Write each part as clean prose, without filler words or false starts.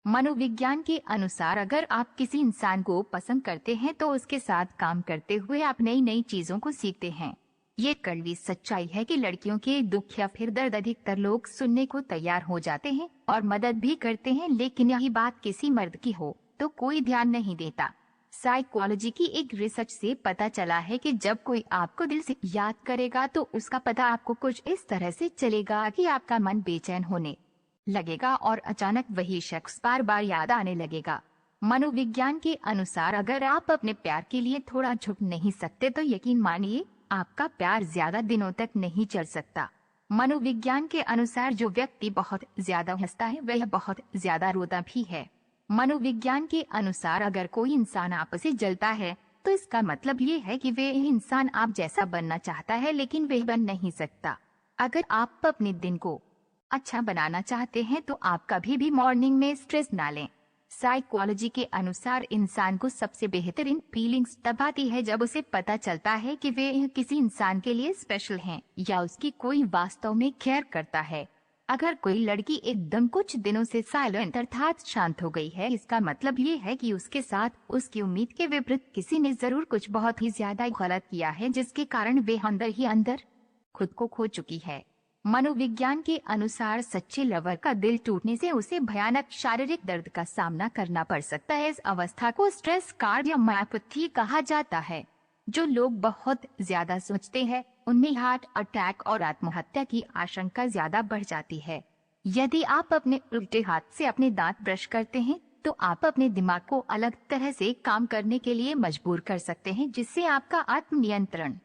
मनोविज्ञान के अनुसार अगर आप किसी इंसान को पसंद करते हैं तो उसके साथ काम करते हुए आप नई नई चीजों को सीखते हैं। ये कड़वी सच्चाई है कि लड़कियों के दुख या फिर दर्द अधिकतर लोग सुनने को तैयार हो जाते हैं और मदद भी करते हैं, लेकिन यही बात किसी मर्द की हो तो कोई ध्यान नहीं देता। साइकोलॉजी की एक रिसर्च से पता चला है कि जब कोई आपको दिल से याद करेगा तो उसका पता आपको कुछ इस तरह से चलेगा कि आपका मन बेचैन होने लगेगा और अचानक वही शख्स बार बार याद आने लगेगा। मनोविज्ञान के अनुसार अगर आप अपने प्यार के लिए थोड़ा झुक नहीं सकते तो यकीन मानिए आपका प्यार ज्यादा दिनों तक नहीं चल सकता। मनोविज्ञान के अनुसार जो व्यक्ति बहुत ज्यादा हंसता है वह बहुत ज्यादा रोता भी है। मनोविज्ञान के अनुसार अगर कोई इंसान आपसे जलता है तो इसका मतलब ये है कि वह इंसान आप जैसा बनना चाहता है लेकिन वह बन नहीं सकता। अगर आप अपने दिन को अच्छा बनाना चाहते हैं तो आप कभी भी मॉर्निंग में स्ट्रेस ना लें। साइकोलॉजी के अनुसार इंसान को सबसे बेहतरीन फीलिंग्स तब आती है जब उसे पता चलता है कि वे किसी इंसान के लिए स्पेशल हैं या उसकी कोई वास्तव में केयर करता है। अगर कोई लड़की एकदम कुछ दिनों से साइलेंट अर्थात शांत हो गई है, इसका मतलब ये है कि उसके साथ उसकी उम्मीद के विपरीत किसी ने जरूर कुछ बहुत ही ज्यादा गलत किया है, जिसके कारण वे अंदर ही अंदर खुद को खो चुकी है। मनोविज्ञान के अनुसार सच्चे लवर का दिल टूटने से उसे भयानक शारीरिक दर्द का सामना करना पड़ सकता है। इस अवस्था को स्ट्रेस कार्डियोमायोपैथी कहा जाता है। जो लोग बहुत ज्यादा सोचते हैं उनमें हार्ट अटैक और आत्महत्या की आशंका ज्यादा बढ़ जाती है। यदि आप अपने उल्टे हाथ से अपने दांत ब्रश करते हैं तो आप अपने दिमाग को अलग तरह से काम करने के लिए मजबूर कर सकते हैं, जिससे आपका आत्म नियंत्रण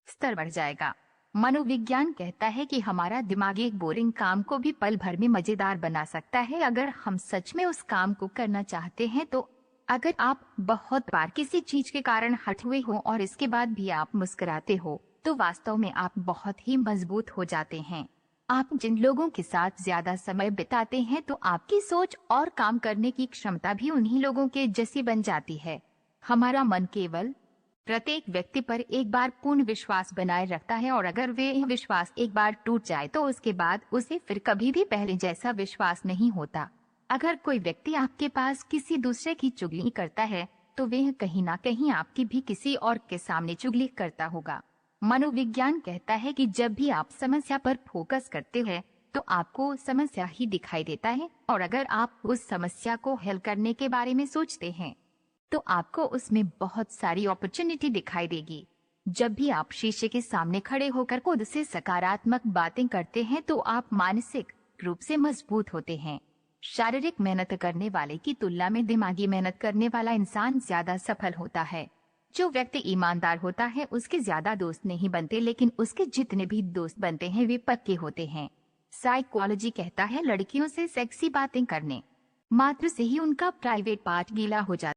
स्तर बढ़ जाएगा। मनोविज्ञान कहता है कि हमारा दिमाग एक बोरिंग काम को भी पल भर में मजेदार बना सकता है अगर हम सच में उस काम को करना चाहते हैं। तो अगर आप बहुत बार किसी चीज के कारण हट हुए हो और इसके बाद भी आप मुस्कुराते हो तो वास्तव में आप बहुत ही मजबूत हो जाते हैं। आप जिन लोगों के साथ ज्यादा समय बिताते हैं तो आपकी सोच और काम करने की क्षमता भी उन्हीं लोगों के जैसी बन जाती है। हमारा मन केवल प्रत्येक व्यक्ति पर एक बार पूर्ण विश्वास बनाए रखता है और अगर वे विश्वास एक बार टूट जाए तो उसके बाद उसे फिर कभी भी पहले जैसा विश्वास नहीं होता। अगर कोई व्यक्ति आपके पास किसी दूसरे की चुगली करता है तो वह कहीं ना कहीं आपकी भी किसी और के सामने चुगली करता होगा। मनोविज्ञान कहता है कि जब भी आप समस्या पर फोकस करते हैं तो आपको समस्या ही दिखाई देता है और अगर आप उस समस्या को हल करने के बारे में सोचते हैं तो आपको उसमें बहुत सारी अपॉर्चुनिटी दिखाई देगी। जब भी आप शीशे के सामने खड़े होकर खुद से सकारात्मक बातें करते हैं तो आप मानसिक रूप से मजबूत होते हैं। शारीरिक मेहनत करने वाले की तुलना में दिमागी मेहनत करने वाला इंसान ज्यादा सफल होता है। जो व्यक्ति ईमानदार होता है उसके ज्यादा दोस्त नहीं बनते, लेकिन उसके जितने भी दोस्त बनते हैं वे पक्के होते हैं। साइकोलॉजी कहता है लड़कियों से सेक्सी बातें करने मात्र से ही उनका प्राइवेट पार्ट गीला हो जाता है।